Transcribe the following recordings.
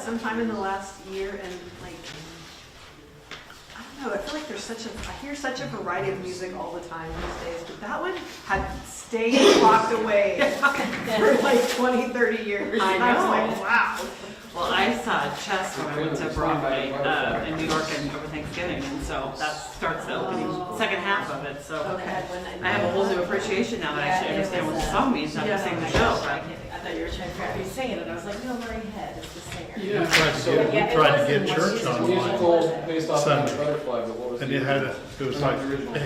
sometime in the last year, and like, I don't know, I feel like I hear such a variety of music all the time these days, but that one had stayed locked away for like 20, 30 years. I And I was know. like, wow. Well, I saw Chess when I went to Broadway in New York and over Thanksgiving, and so that starts the opening, second half of it, so. Okay. I have a whole new appreciation now that I actually understand what the song means, not just sing the show, right? I thought you were trying to figure out who's singing it. I was like, no, Murray Head is the singer. Yeah. We tried to get church It's a on musical based off of Sunday. the butterfly, but what was And the it was like the original? in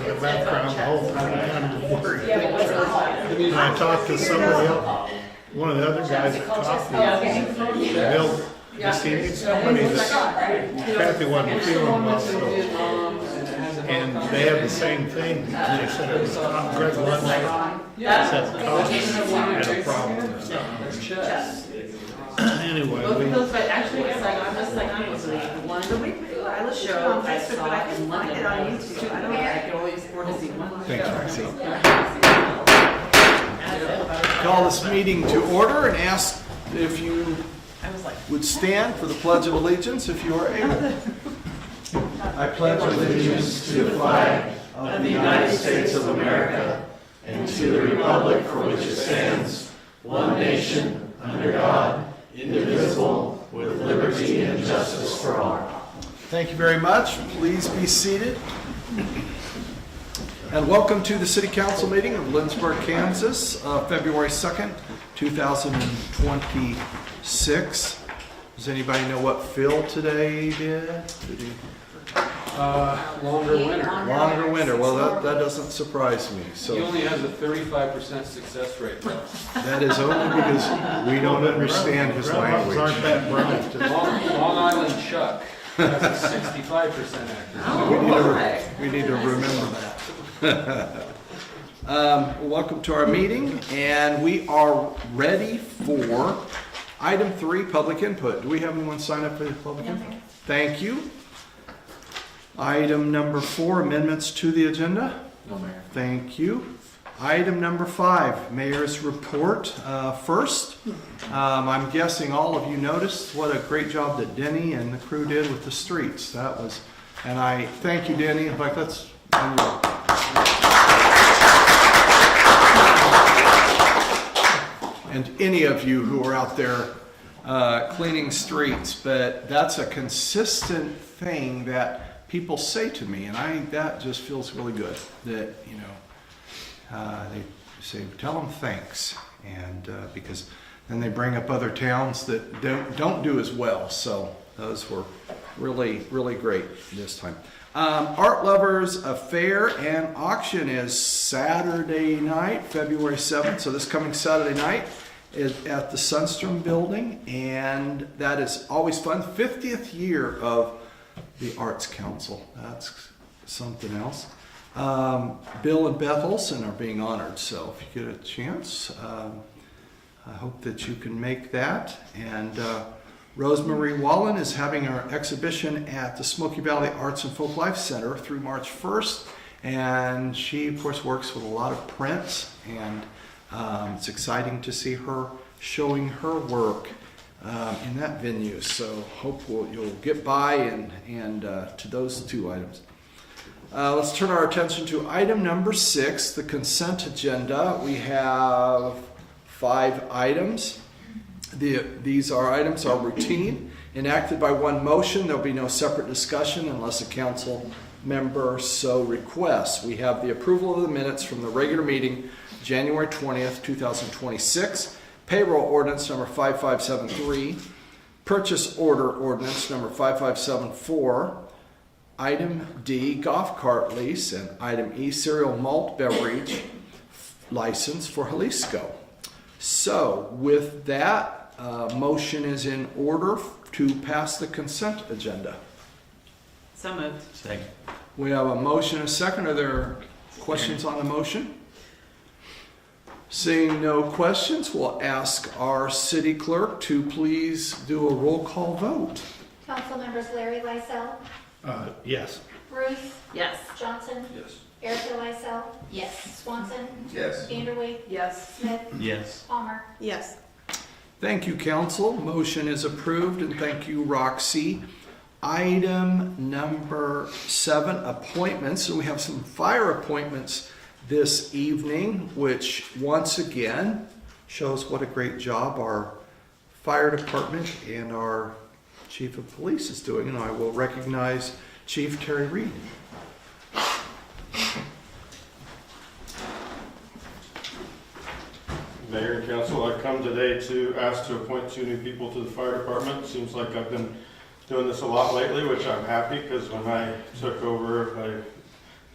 the background the whole time. I'm worried. Yeah, but what's it called? The musical. I talked to somebody else, one of the other guys that talked to me. Bill, just he needs somebody that's happy wasn't feeling well, so. And they had the same thing. They said it was Greg Lund said the cops had a problem. Chess. Anyway, Both of we, those, but actually, I'm just like, I was the one I listened to it show on I Facebook, saw but I in couldn't find London. it on YouTube. I don't know. I could only afford to see one Thank you, show. Maxine. Call this meeting to order and ask if you I was like, would stand for the Pledge of Allegiance if you are able. I pledge allegiance to the flag of the United States of America and to the republic for which it stands, one nation, under God, indivisible, with liberty and justice for all. Thank you very much. Please be seated. And welcome to the City Council meeting of Lindsborg, Kansas, February 2nd, 2026. Does anybody know what Phil today did? Longer winter. Longer winter. Well, that doesn't surprise me. He So only has a 35% success rate though. that is only because we don't understand his groundhogs aren't language. that bright. Long Island Chuck has a 65% accuracy. We need to remember that. Welcome to our meeting, and we are ready for item 3, public input. Do we have anyone sign up for the public input? Thank you. Item number 4, amendments to the agenda. No, Mayor. Thank you. Item number 5, mayor's report. First, I'm guessing all of you noticed what a great job that Denny and the crew did with the streets. That was, and I thank you, Denny. In fact, let's. And any of you who are out there cleaning streets, but that's a consistent thing that people say to me, and that just feels really good. That they say, tell them thanks, and because then they bring up other towns that don't do as well. So those were really, really great this time. Art Lovers Affair and Auction is Saturday night, February 7th. So this coming Saturday night is at the Sunstrom Building, and that is always fun. 50th year of the Arts Council. That's something else. Bill and Beth Olson are being honored, so if you get a chance, I hope that you can make that. And Rosemary Wallen is having our exhibition at the Smoky Valley Arts and Folk Life Center through March 1st, and she, of course, works with a lot of prints, and it's exciting to see her showing her work in that venue. So hope you'll get by and to those 2 items. Let's turn our attention to item number 6, the consent agenda. We have 5 items. These items are routine, enacted by one motion. There'll be no separate discussion unless a council member so requests. We have the approval of the minutes from the regular meeting, January 20th, 2026, payroll ordinance number 5573, purchase order ordinance number 5574, item D, golf cart lease, and item E, cereal malt beverage license for Jalisco. So with that, motion is in order to pass the consent agenda. so moved. Second. We have a motion and a second. Are there questions on the motion? Seeing no questions, we'll ask our city clerk to please do a roll call vote. Council members Larry Lysell, Yes. Bruce, Yes. Johnson, Yes. Erica Lysell. Yes. Swanson, Yes. Vanderway, Yes. Smith, Yes. Palmer. Yes. Thank you, council. Motion is approved, and thank you, Roxy. Item number 7, appointments. So we have some fire appointments this evening, which once again shows what a great job our fire department and our chief of police is doing. And I will recognize Chief Terry Reed. Mayor and council, I come today to ask to appoint 2 new people to the fire department. Seems like I've been doing this a lot lately, which I'm happy, because when I took over a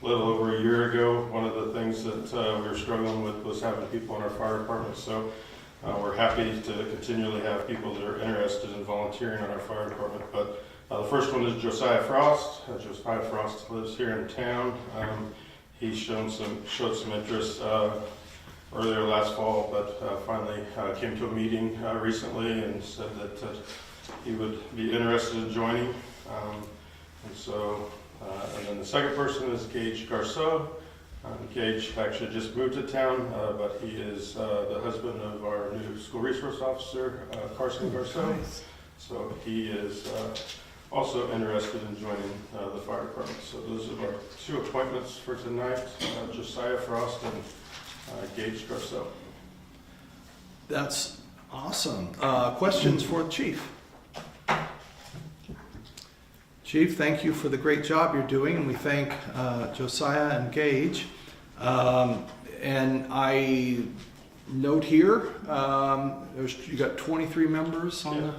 little over a year ago, one of the things that we were struggling with was having people in our fire department. So we're happy to continually have people that are interested in volunteering in our fire department. But the first one is Josiah Frost. Josiah Frost lives here in town. He's showed some interest earlier last fall, but finally came to a meeting recently and said that he would be interested in joining. And then the second person is Gage Garceau. Gage actually just moved to town, but he is the husband of our new school resource officer, Carson Garceau. Nice. So he is also interested in joining the fire department. So those are our 2 appointments for tonight, Josiah Frost and Gage Garceau. That's awesome. Questions for the chief? Chief, thank you for the great job you're doing, and we thank Josiah and Gage. And I note here, you got 23 members on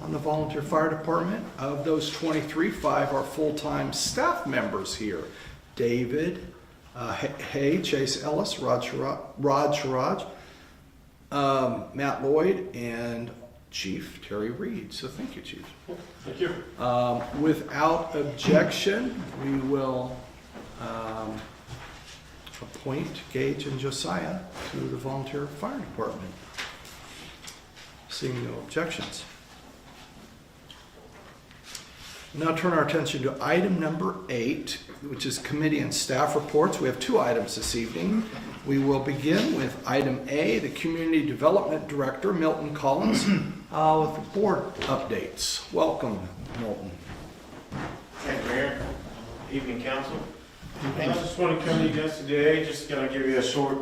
the volunteer fire department. Of those 23, 5 are full-time staff members here. David Hay, Chase Ellis, Raj Raj, Matt Lloyd, and Chief Terry Reed. So thank you, Chief. Thank you. Without objection, we will appoint Gage and Josiah to the volunteer fire department. Seeing no objections. Now turn our attention to item number 8, which is committee and staff reports. We have 2 items this evening. We will begin with item A, the Community Development Director, Milton Collins, with board updates. Welcome, Milton. Thank you, Mayor. Evening, Council. I just want to come to you guys today, just going to give you a short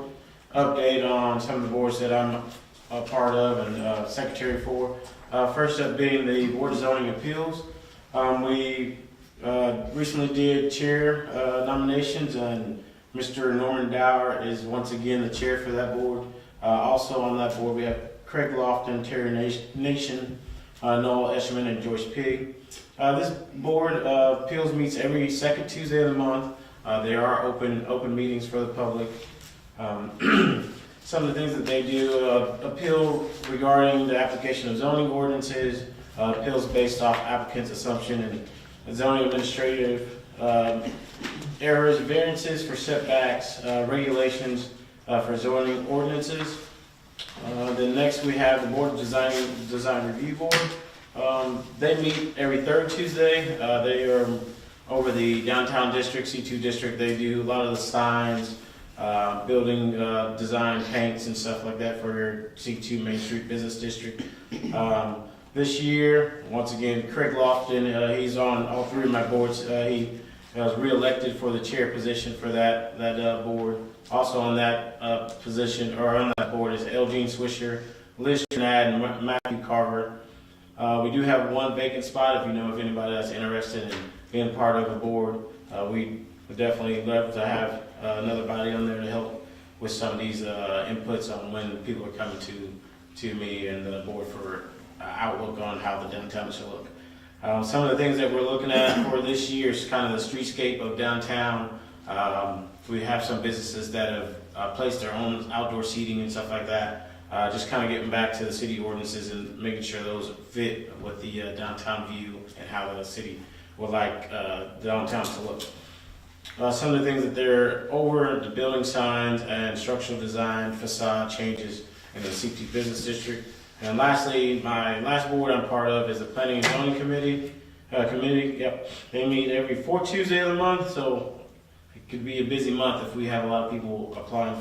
update on some of the boards that I'm a part of and secretary for. First up being the Board of Zoning Appeals. We recently did chair nominations, and Mr. Norman Dower is once again the chair for that board. Also on that board, we have Craig Lofton, Terry Nation, Noel Escherman, and Joyce Pig. This board appeals meets every second Tuesday of the month. They are open meetings for the public. Some of the things that they do, appeal regarding the application of zoning ordinances, appeals based off applicant's assumption and zoning administrative errors, variances for setbacks, regulations for zoning ordinances. Then next we have the Board of Design Review Board. They meet every 3rd Tuesday. They are over the downtown district, C2 district. They do a lot of the signs, building design, paints, and stuff like that for your C2 Main Street Business District. This year, once again, Craig Lofton, he's on all 3 of my boards. He was re-elected for the chair position for that board. Also on that position, or on that board, is L. Jean Swisher, Liz Trinad, and Matthew Carver. We do have 1 vacant spot if you know of anybody that's interested in being part of a board. We would definitely love to have another body on there to help with some of these inputs on when people are coming to me and the board for outlook on how the downtown should look. Some of the things that we're looking at for this year is kind of the streetscape of downtown. We have some businesses that have placed their own outdoor seating and stuff like that. Just kind of getting back to the city ordinances and making sure those fit with the downtown view and how the city would like downtown to look. Some of the things that they're over, the building signs and structural design, facade changes in the C2 Business District. And lastly, my last board I'm part of is the Planning and Zoning Committee. Yep. They meet every 4th Tuesday of the month, so it could be a busy month if we have a lot of people applying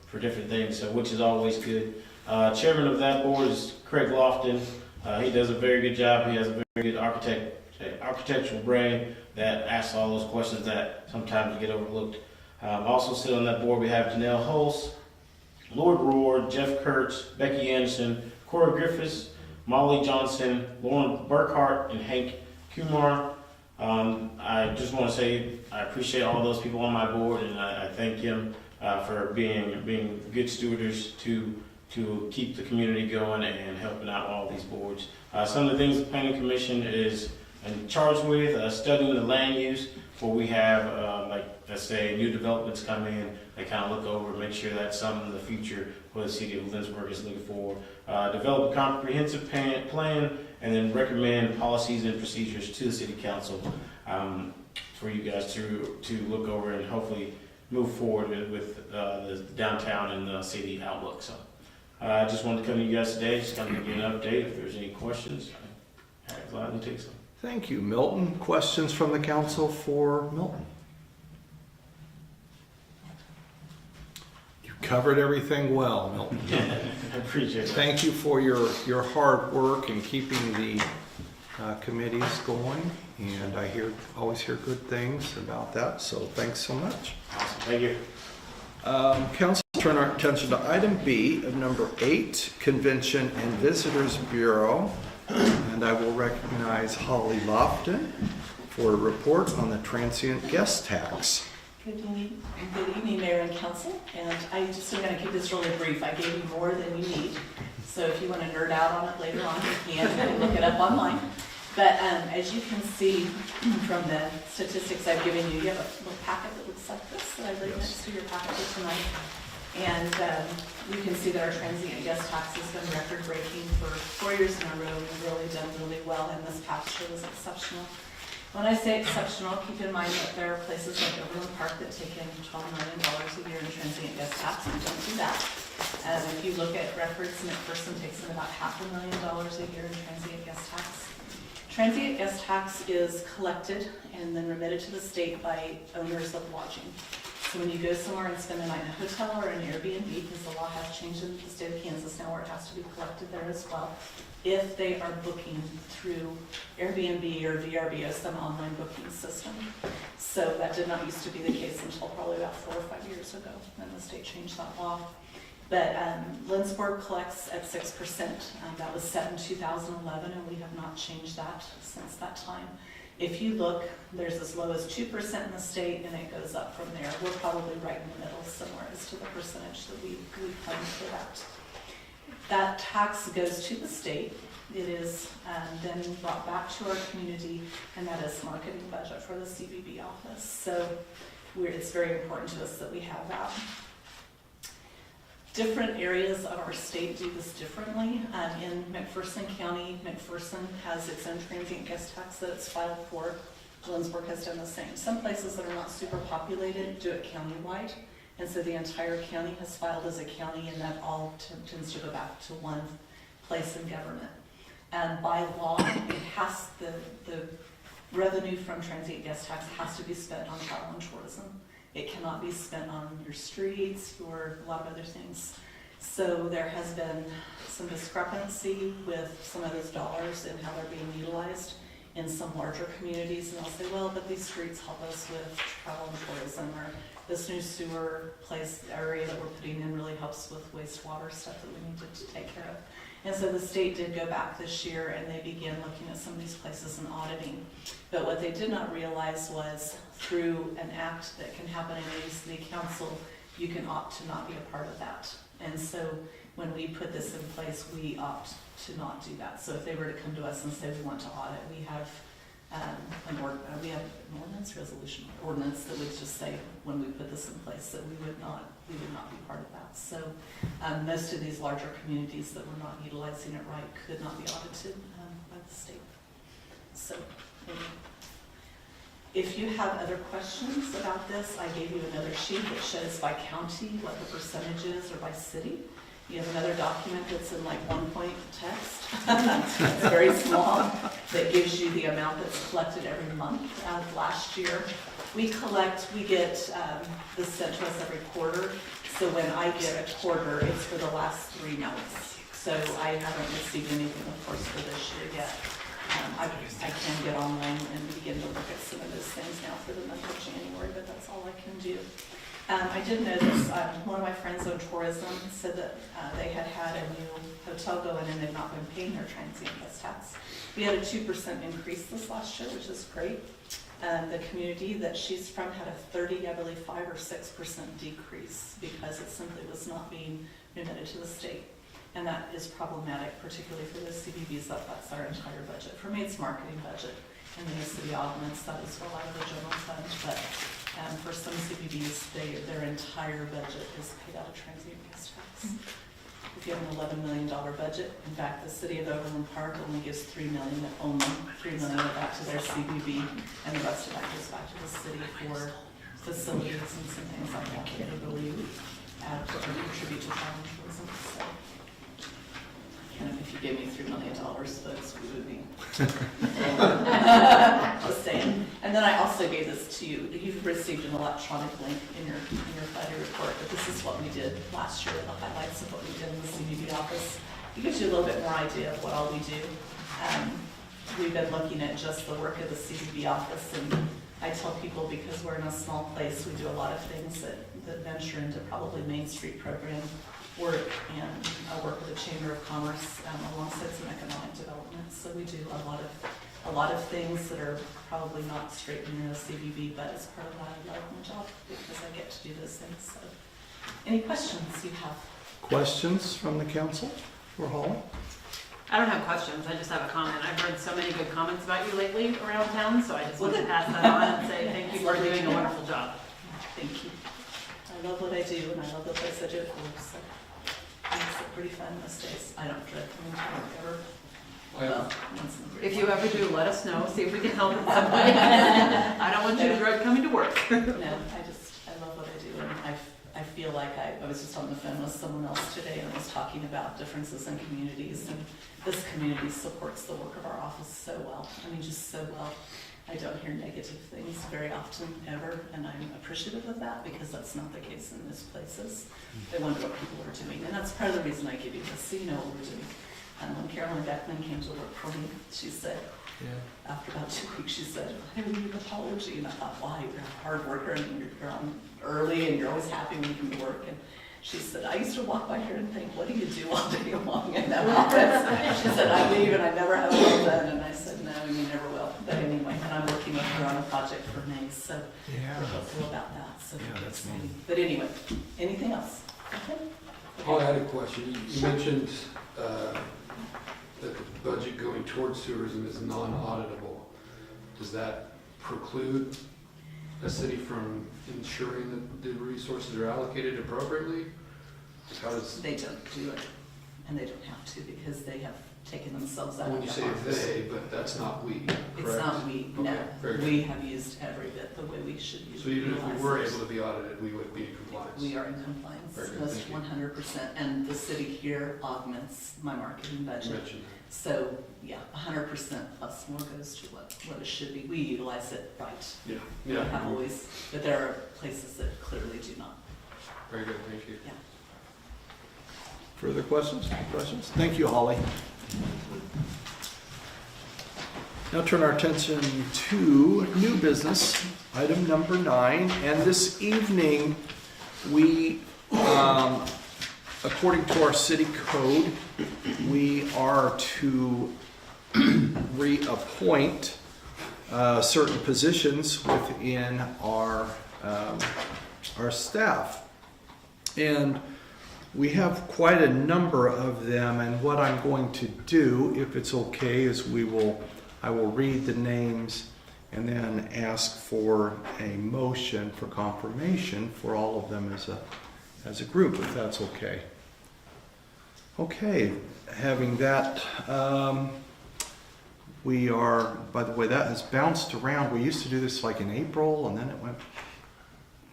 for different things, so which is always good. Chairman of that board is Craig Lofton. He does a very good job. He has a very good architectural brain that asks all those questions that sometimes get overlooked. Also sit on that board, we have Janelle Hulse, Lord Roar, Jeff Kurtz, Becky Anderson, Cora Griffiths, Molly Johnson, Lauren Burkhart, and Hank Kumar. I just want to say I appreciate all those people on my board, and I thank him for being good stewards to keep the community going and helping out all these boards. Some of the things the Planning Commission is in charge with, studying the land use, where we have, like, let's say, new developments come in, they kind of look over, make sure that's something in the future what the city of Lindsborg is looking for. Develop a comprehensive plan, and then recommend policies and procedures to the city council for you guys to look over and hopefully move forward with the downtown and the city outlook. So I just wanted to come to you guys today, just kind of give you an update. If there's any questions, I'd gladly take some. Thank you, Milton. Questions from the council for Milton? You covered everything well, Milton. I appreciate it. Thank you for your hard work in keeping the committees going, and I always hear good things about that, so thanks so much. Awesome. Thank you. Council, turn our attention to item B of number 8, Convention and Visitors Bureau, and I will recognize Holly Lofton for a report on the transient guest tax. Good evening, Mayor and Council, and I just am going to keep this really brief. I gave you more than you need, so if you want to nerd out on it later on, you can look it up online. But as you can see from the statistics I've given you, you have a little packet that looks like this that I laid next to your packet tonight. And you can see that our transient guest tax has been record-breaking for 4 years in a row. We've really done really well, and this past year was exceptional. When I say exceptional, keep in mind that there are places like Overland Park that take in $12 million a year in transient guest tax. We don't do that. If you look at records, McPherson takes in about $500,000 a year in transient guest tax. Transient guest tax is collected and then remitted to the state by owners of lodging. So when you go somewhere and spend a night in a hotel or an Airbnb, because the law has changed in the state of Kansas now where it has to be collected there as well, if they are booking through Airbnb or VRBO, some online booking system. So that did not used to be the case until probably about 4 or 5 years ago, when the state changed that law. But Lindsborg collects at 6%. That was set in 2011, and we have not changed that since that time. If you look, there's as low as 2% in the state, and it goes up from there. We're probably right in the middle somewhere as to the percentage that we claim for that. That tax goes to the state. It is then brought back to our community, and that is marketing budget for the CBB office. So it's very important to us that we have that. Different areas of our state do this differently. In McPherson County, McPherson has its own transient guest tax that it's filed for. Lindsborg has done the same. Some places that are not super populated do it countywide, and so the entire county has filed as a county, and that all tends to go back to one place in government. And by law, it has the revenue from transient guest tax has to be spent on travel and tourism. It cannot be spent on your streets or a lot of other things. So there has been some discrepancy with some of those dollars and how they're being utilized in some larger communities. And they'll say, well, but these streets help us with travel and tourism, or this new sewer place area that we're putting in really helps with wastewater stuff that we need to take care of. And so the state did go back this year and they began looking at some of these places and auditing. But what they did not realize was through an act that can happen in any city council, you can opt to not be a part of that. And so when we put this in place, we opt to not do that. So if they were to come to us and say we want to audit, we have an ordinance that would just say when we put this in place that we would not be part of that. So most of these larger communities that were not utilizing it right could not be audited by the state. So if you have other questions about this, I gave you another sheet that shows by county what the percentage is, or by city. You have another document that's in like 1-point text. It's very small. That gives you the amount that's collected every month. Last year, we get this sent to us every quarter. So when I get a quarter, it's for the last 3 months. So I haven't received anything, of course, for this year yet. I can get online and begin to look at some of those things now for the month of January, but that's all I can do. I did notice, one of my friends on tourism said that they had a new hotel going and they've not been paying their transient guest tax. We had a 2% increase this last year, which is great. The community that she's from had a 30, I believe 5 or 6% decrease because it simply was not being remitted to the state. And that is problematic, particularly for the CBBs. That's our entire budget. For me, it's marketing budget, and the city augments that as well out of the general fund. But for some CBBs, their entire budget is paid out of transient guest tax. If you have an $11 million budget, in fact, the city of Overland Park only gives $3 million, only $3 million back to their CBB, and the rest of that goes back to the city for facilities and some things like that that they really add or contribute to travel and tourism. So. And if you gave me $3 million, folks, we would be just saying. And then I also gave this to you. You've received an electronic link in your Friday report, but this is what we did last year, the highlights of what we did in the CBB office. It gives you a little bit more idea of what all we do. We've been looking at just the work of the CBB office, and I tell people because we're in a small place, we do a lot of things that venture into probably Main Street program work, and I work with the Chamber of Commerce alongside some economic development. So we do a lot of things that are probably not straight in the CBB, but it's part of why I love my job because I get to do those things. So, any questions you have? Questions from the council for Holly? I don't have questions, I just have a comment. I've heard so many good comments about you lately around town, so I just want to pass that on and say thank you for doing a wonderful job. Thank you. I love what I do, and I love the place I do it for. So it's pretty fun most days. I don't dread coming to work ever. Well, If you ever do, let us know, see if we can help in some way. I don't want you to dread coming to work. No, I love what I do, and I feel like I was just on the phone with someone else today and was talking about differences in communities, and this community supports the work of our office so well. I mean, just so well. I don't hear negative things very often, ever, and I'm appreciative of that because that's not the case in most places. They wonder what people are doing, and that's part of the reason I give you this, so you know what we're doing. And when Carolyn Beckman came to work for me, she said, after about 2 weeks, she said, I need an apology. And I thought, why? You're a hard worker and you're on early and you're always happy when you come to work. And she said, I used to walk by here and think, what do you do all day long in that office? She said, I leave and I never have it all done. And I said, no, you never will. But anyway, and I'm working with her on a project for May, so we're hopeful about that. So that's exciting. But anyway, anything else? Okay. Paul, I had a question. You mentioned that the budget going towards tourism is non-auditable. Does that preclude a city from ensuring that the resources are allocated appropriately? How does... They don't do it, and they don't have to because they have taken themselves out When of you the say office. they, but that's not we, correct? It's not we, no. Okay, very good. We have used every bit the way we should use it. So even if we were able to be audited, we would be in compliance? We are in compliance, Very good, most thank you. 100%, and the city here augments my marketing You budget. mentioned So, yeah, 100% plus more goes to what it should be. We utilize it right. that. We have always, but there are places that clearly do not. Very good, thank you. Yeah. Further questions? Thank you, Holly. Now turn our attention to new business, item number 9. And this evening, we, according to our city code, we are to reappoint certain positions within our staff. And we have quite a number of them, and what I'm going to do, if it's okay, is I will read the names and then ask for a motion for confirmation for all of them as a group, if that's okay. Okay, having that, we are, by the way, that has bounced around. We used to do this like in April, and then it went,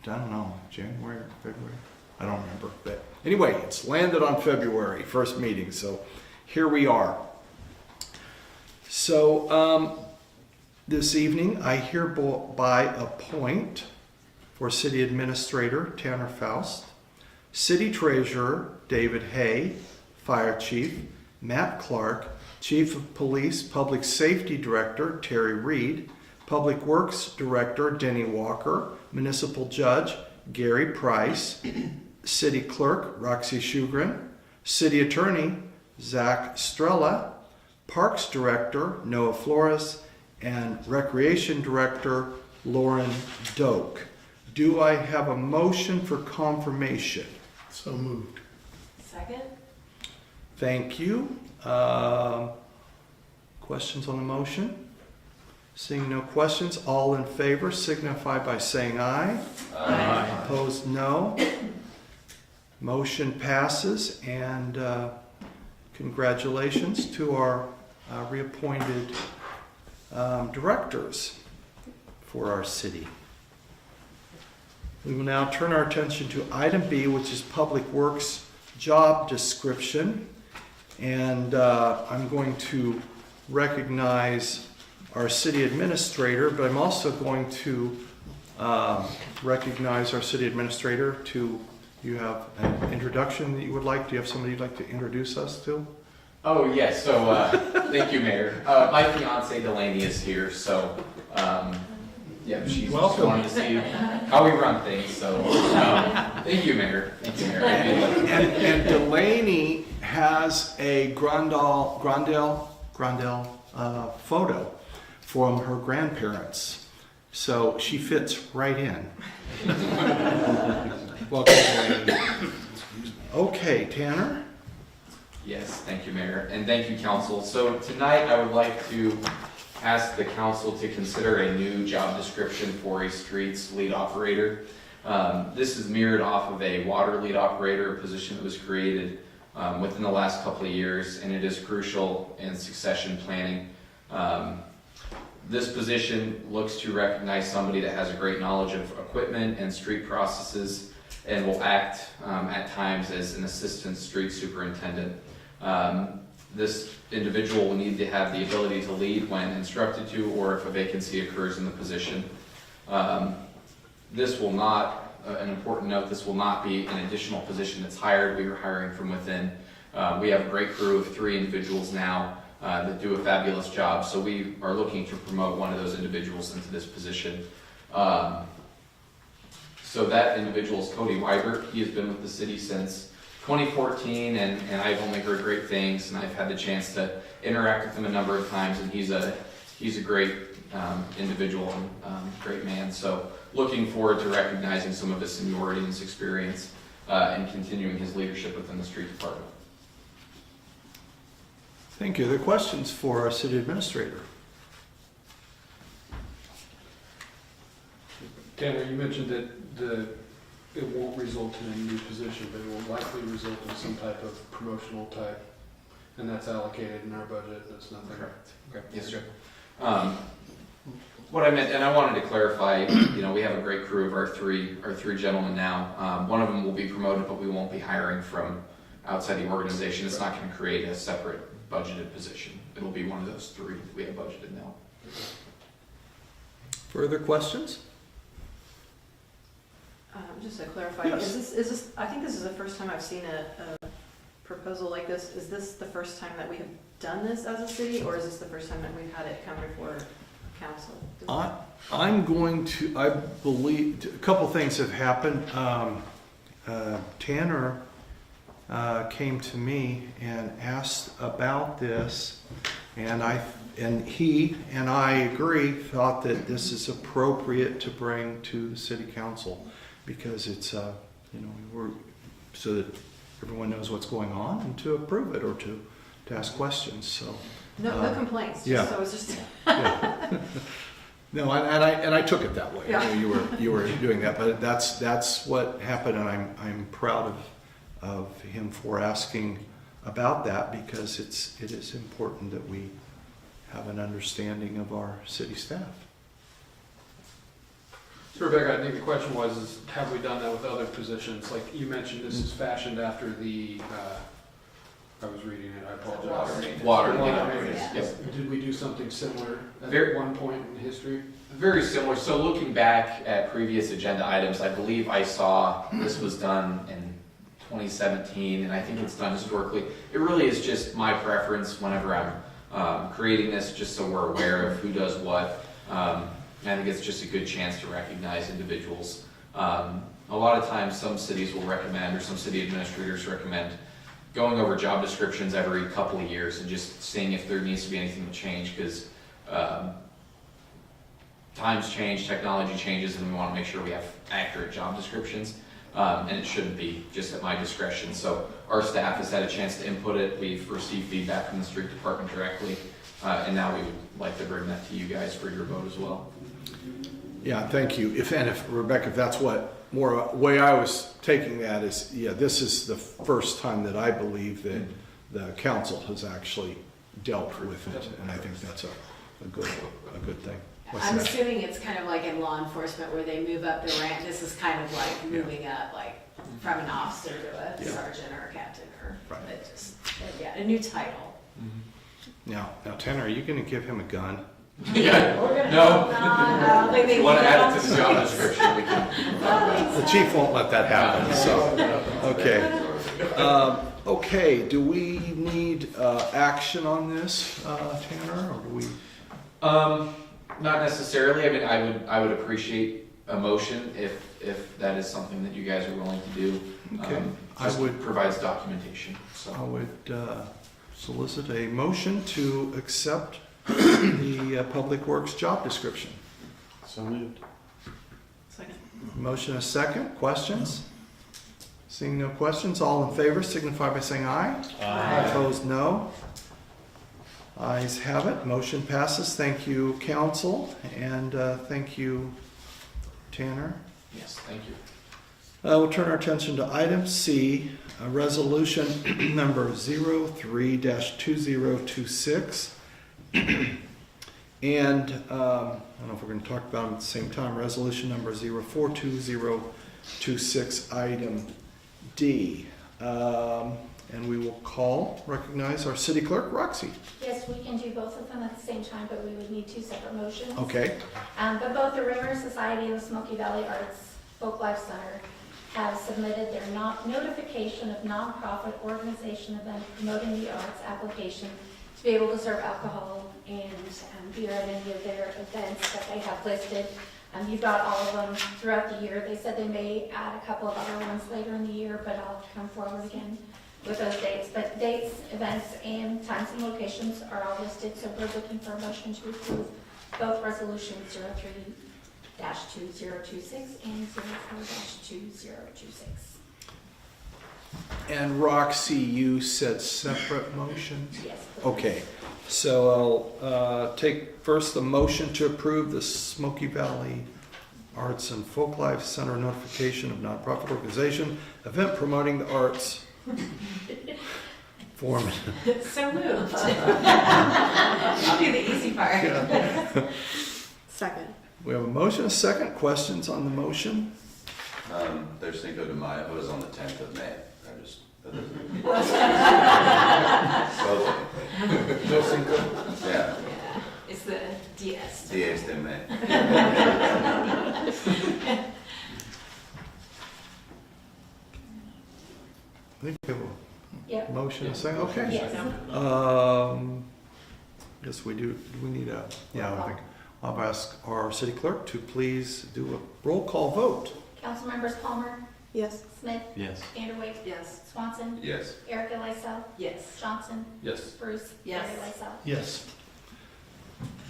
I don't know, January, February? I don't remember, but anyway, it's landed on February, first meeting, so here we are. So this evening, I hereby appoint for City Administrator Tanner Faust, City Treasurer David Hay, Fire Chief Matt Clark, Chief of Police Public Safety Director Terry Reed, Public Works Director Denny Walker, Municipal Judge Gary Price, City Clerk Roxy Shugren, City Attorney Zach Strella, Parks Director Noah Flores, and Recreation Director Lauren Doak. Do I have a motion for confirmation? So moved. Second? Thank you. Questions on the motion? Seeing no questions, all in favor signify by saying aye. Aye. Opposed, no. Motion passes, and congratulations to our reappointed directors for our city. We will now turn our attention to item B, which is Public Works job description. And I'm going to recognize our city administrator, but I'm also going to recognize our city administrator. You have an introduction that you would like? Do you have somebody you'd like to introduce us to? Oh, yes. So, thank you, Mayor. My fiance Delaney is here, so, yeah, she's just wanted to see how we run things. So, thank you, Mayor. Thank you, Mayor. And Delaney has a Grandel photo from her grandparents, so she fits right in. Welcome, Delaney. Okay, Tanner. Yes, thank you, Mayor, and thank you, Council. So tonight, I would like to ask the Council to consider a new job description for a streets lead operator. This is mirrored off of a water lead operator position that was created within the last couple of years, and it is crucial in succession planning. This position looks to recognize somebody that has a great knowledge of equipment and street processes and will act at times as an assistant street superintendent. This individual will need to have the ability to lead when instructed to, or if a vacancy occurs in the position. This will not, an important note, this will not be an additional position that's hired. We are hiring from within. We have a great crew of 3 individuals now that do a fabulous job, so we are looking to promote one of those individuals into this position. So that individual is Cody Weibert. He has been with the city since 2014, and I've only heard great things, and I've had the chance to interact with him a number of times, and he's a great individual and great man. So looking forward to recognizing some of his seniority and his experience and continuing his leadership within the street department. Thank you. Are there questions for our city administrator? Tanner, you mentioned that it won't result in a new position, but it will likely result in some type of promotional type, and that's allocated in our budget. That's nothing. Correct. Okay. Yes, sir. What I meant, and I wanted to clarify, we have a great crew of our three gentlemen now. One of them will be promoted, but we won't be hiring from outside the organization. It's not going to create a separate budgeted position. It'll be one of those 3 that we have budgeted now. Further questions? Just to clarify, Yes. is this, I think this is the first time I've seen a proposal like this. Is this the first time that we have done this as a city, or is this the first time that we've had it come before council? I believe, a couple things have happened. Tanner came to me and asked about this, and he and I agree, thought that this is appropriate to bring to the city council, because it's, so that everyone knows what's going on, and to approve it or to ask questions, so. No complaints. Yeah. So it's just. Yeah. No, and I took it that way. Yeah. You were doing that, but that's what happened, and I'm proud of him for asking about that, because it is important that we have an understanding of our city staff. So Rebecca, I think the question was, have we done that with other positions? Like you mentioned, this is fashioned after the, I was reading it, I apologize. Water lead Water operators. maintenance. Yep. Did we do something similar at Very- one point in history? Very similar. So looking back at previous agenda items, I believe I saw this was done in 2017, and I think it's done historically. It really is just my preference whenever I'm creating this, just so we're aware of who does what. I think it's just a good chance to recognize individuals. A lot of times some cities will recommend, or some city administrators recommend, going over job descriptions every couple of years and just seeing if there needs to be anything to change, because times change, technology changes, and we want to make sure we have accurate job descriptions. And it shouldn't be just at my discretion. So our staff has had a chance to input it. We've received feedback from the street department directly, and now we would like to bring that to you guys for your vote as well. Yeah, thank you. If Rebecca, if that's what way I was taking that is, yeah, this is the first time that I believe that the council has actually dealt with it, and I think that's a good thing. What's I'm that? assuming it's kind of like in law enforcement where they move up the rank. This is kind of like moving up, like from an officer to a sergeant or a captain, or a new title. Now, Tanner, are you going to give him a gun? Yeah. No. If you want to add it to the job description, we can. The chief won't let that happen, so, okay. Okay, do we need action on this, Tanner, or do we? Not necessarily. I mean, I would appreciate a motion if that is something that you guys are willing to do. Okay. I would provides documentation. So I would solicit a motion to accept the Public Works job description. So moved. Second. Motion a second. Questions? Seeing no questions, all in favor signify by saying aye. Aye. Opposed, no. Ayes have it. Motion passes. Thank you, council, and thank you, Tanner. yes, thank you. We'll turn our attention to item C, resolution number 03-2026. And I don't know if we're going to talk about them at the same time. Resolution number 042026, item D. And we will recognize our city clerk, Roxy. Yes, we can do both of them at the same time, but we would need two separate motions. Okay. But both the Ringer Society and the Smoky Valley Arts Folk Life Center have submitted their notification of nonprofit organization event promoting the arts application to be able to serve alcohol and beer at any of their events that they have listed. You've got all of them throughout the year. They said they may add a couple of other ones later in the year, but I'll come forward again with those dates. But dates, events, and times and locations are all listed, so we're looking for a motion to approve both resolutions 03-2026 and 04-2026. And Roxy, you said separate motions? Yes. Please. Okay, so I'll take first the motion to approve the Smoky Valley Arts and Folklife Center notification of nonprofit organization event promoting the arts. Foreman. So moved. I'll do the easy part. Second. We have a motion, a second. Questions on the motion? There's Cinco de Mayo, it was on the 10th of May. No single. Yeah, It's the DS. 10 de May. I think we have Yep. a motion, a second. Okay. Yes. Yes, we do. Do we need a? Yeah, I think I'll ask our city clerk to please do a roll call vote. Council members Palmer, Yes. Smith, Yes. Vanderway, Yes. Swanson, Yes. Erica Lysell, Yes. Johnson, Yes. Bruce, Yes. Larry Lysell. Yes.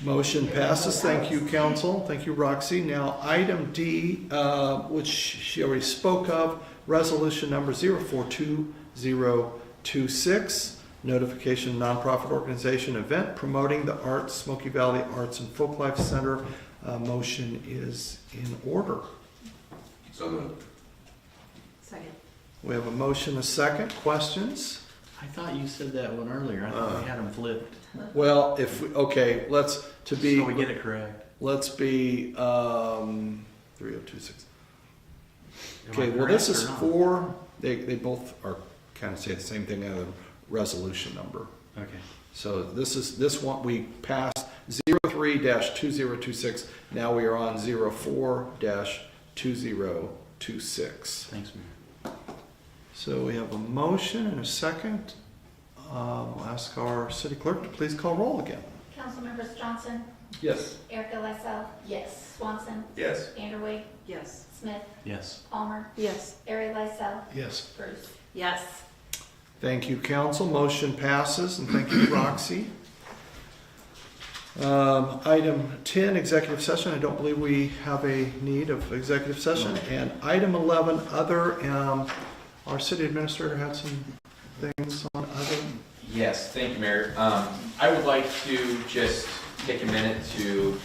Motion passes. Thank you, council. Thank you, Roxy. Now, item D, which she already spoke of, resolution number 042026, notification nonprofit organization event promoting the arts, Smoky Valley Arts and Folklife Center. Motion is in order. So moved. Second. We have a motion, a second. Questions? I thought you said that one earlier. I thought we had them flipped. Well, if we, okay, let's So we get it correct. Let's be 3026. Am Okay, I well, this correct is or not? for, they both are kind of say the same thing, a resolution number. Okay. So this one, we passed 03-2026, now we are on 04-2026. Thanks, Mayor. So we have a motion and a second. We'll ask our city clerk to please call roll again. Councilmembers Johnson, Yes. Erica Lysell, Yes. Swanson, Yes. Vanderway, Yes. Smith, Yes. Palmer, Yes. Barry Lysell, Yes. Bruce. Yes. Thank you, council. Motion passes, and thank you, Roxy. Item 10, executive session. I don't believe we have a need of executive session. And item 11, other. Our city administrator had some things on other. Yes, thank you, Mayor. I would like to just take a minute to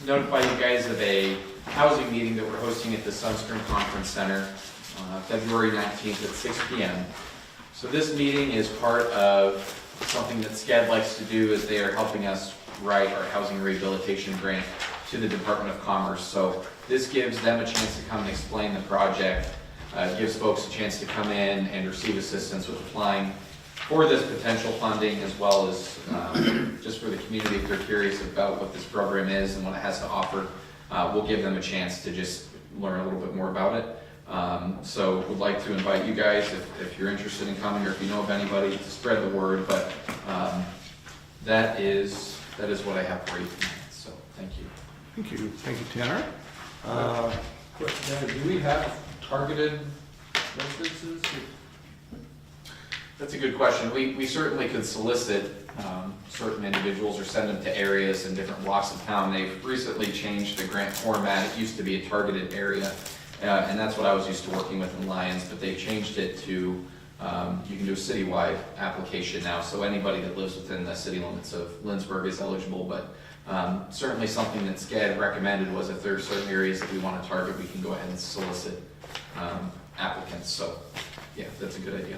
notify you guys of a housing meeting that we're hosting at the Sunscreen Conference Center, February 19th at 6 p.m. So this meeting is part of something that SCAD likes to do, is they are helping us write our housing rehabilitation grant to the Department of Commerce. So this gives them a chance to come and explain the project. It gives folks a chance to come in and receive assistance with applying for this potential funding, as well as just for the community, if they're curious about what this program is and what it has to offer. We'll give them a chance to just learn a little bit more about it. So would like to invite you guys, if you're interested in coming, or if you know of anybody, to spread the word. But that is what I have for you tonight. So thank you. Thank you, Tanner. Do we have targeted residences? That's a good question. We certainly could solicit certain individuals or send them to areas in different blocks of town. They've recently changed the grant format. It used to be a targeted area, and that's what I was used to working with in Lyons, but they've changed it to, you can do a citywide application now, so anybody that lives within the city limits of Lindsborg is eligible, but certainly something that SCAD recommended was if there are certain areas that we want to target, we can go ahead and solicit applicants. So yeah, that's a good idea.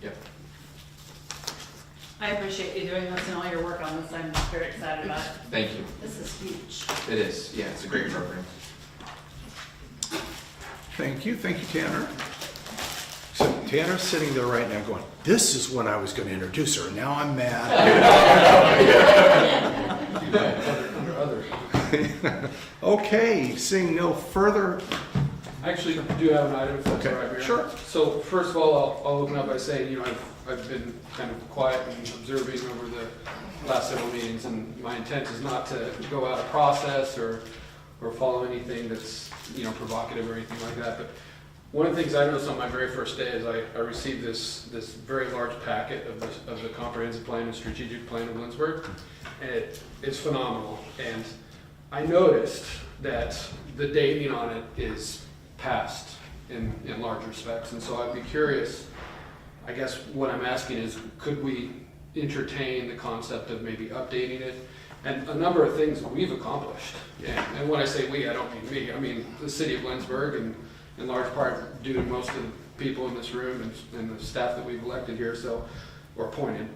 Yep. I appreciate you doing this and all your work on this. I'm very excited about it. Thank you. This is huge. It is. Yeah, it's a great program. Thank you, Tanner. So Tanner's sitting there right now going, this is when I was going to introduce her, and now I'm mad. Under other. Okay, seeing no further. I actually do have an item, if that's Okay, all right, Mayor. sure. So first of all, I'll open up by saying, I've been kind of quiet and observing over the last several meetings, and my intent is not to go out of process or follow anything that's, provocative or anything like that. But one of the things I noticed on my very first day is I received this very large packet of the comprehensive plan and strategic plan of Lindsborg, and it's phenomenal. And I noticed that the dating on it is past in large respects, and so I'd be curious. I guess what I'm asking is, could we entertain the concept of maybe updating it? And a number of things we've accomplished. And when I say we, I don't mean me. I mean the city of Lindsborg, and in large part due to most of the people in this room and the staff that we've elected here, or appointed.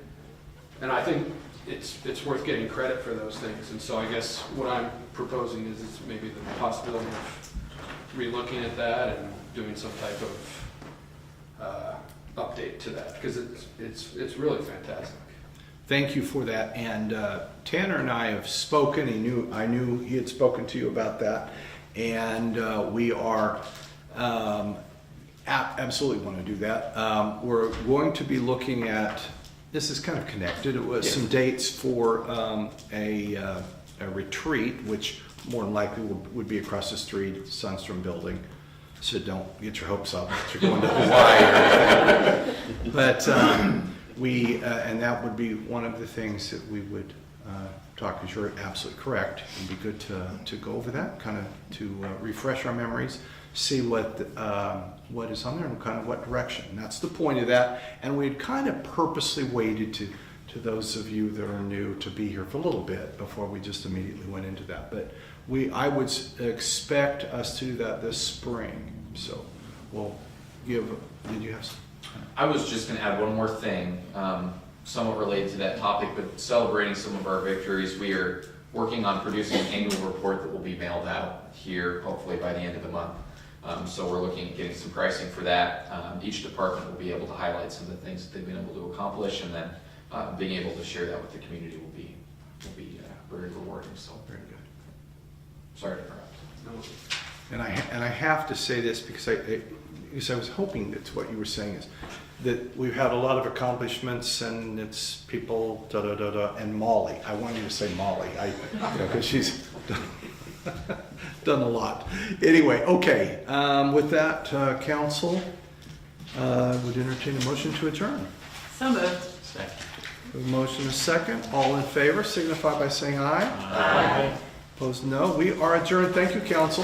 And I think it's worth getting credit for those things. And so I guess what I'm proposing is maybe the possibility of relooking at that and doing some type of update to that, because it's really fantastic. Thank you for that. And Tanner and I have spoken. I knew he had spoken to you about that, and we are absolutely want to do that. We're going to be looking at. This is kind of connected. It was some dates for a retreat, which more than likely would be across the street, Sunstrom Building. So don't get your hopes up that you're going to Hawaii or anything. But and that would be one of the things that we would talk, because you're absolutely correct. It'd be good to go over that, kind of to refresh our memories, see what is on there and kind of what direction. And that's the point of that. And we'd kind of purposely waited to those of you that are new to be here for a little bit before we just immediately went into that. But I would expect us to do that this spring. So we'll give. Did you have some? I was just going to add one more thing, somewhat related to that topic, but celebrating some of our victories. We are working on producing an annual report that will be mailed out here, hopefully by the end of the month. So we're looking at getting some pricing for that. Each department will be able to highlight some of the things that they've been able to accomplish, and then being able to share that with the community will be very rewarding. So very good. Sorry to interrupt. And I have to say this because least I was hoping that's what you were saying, is that we've had a lot of accomplishments and it's people, and Molly. I wanted to say Molly, because she's done a lot. Anyway, okay, with that, council, would entertain a motion to adjourn. So moved. Second. A motion and a second. All in favor signify by saying aye. Aye. Opposed, no. We are adjourned. Thank you, council.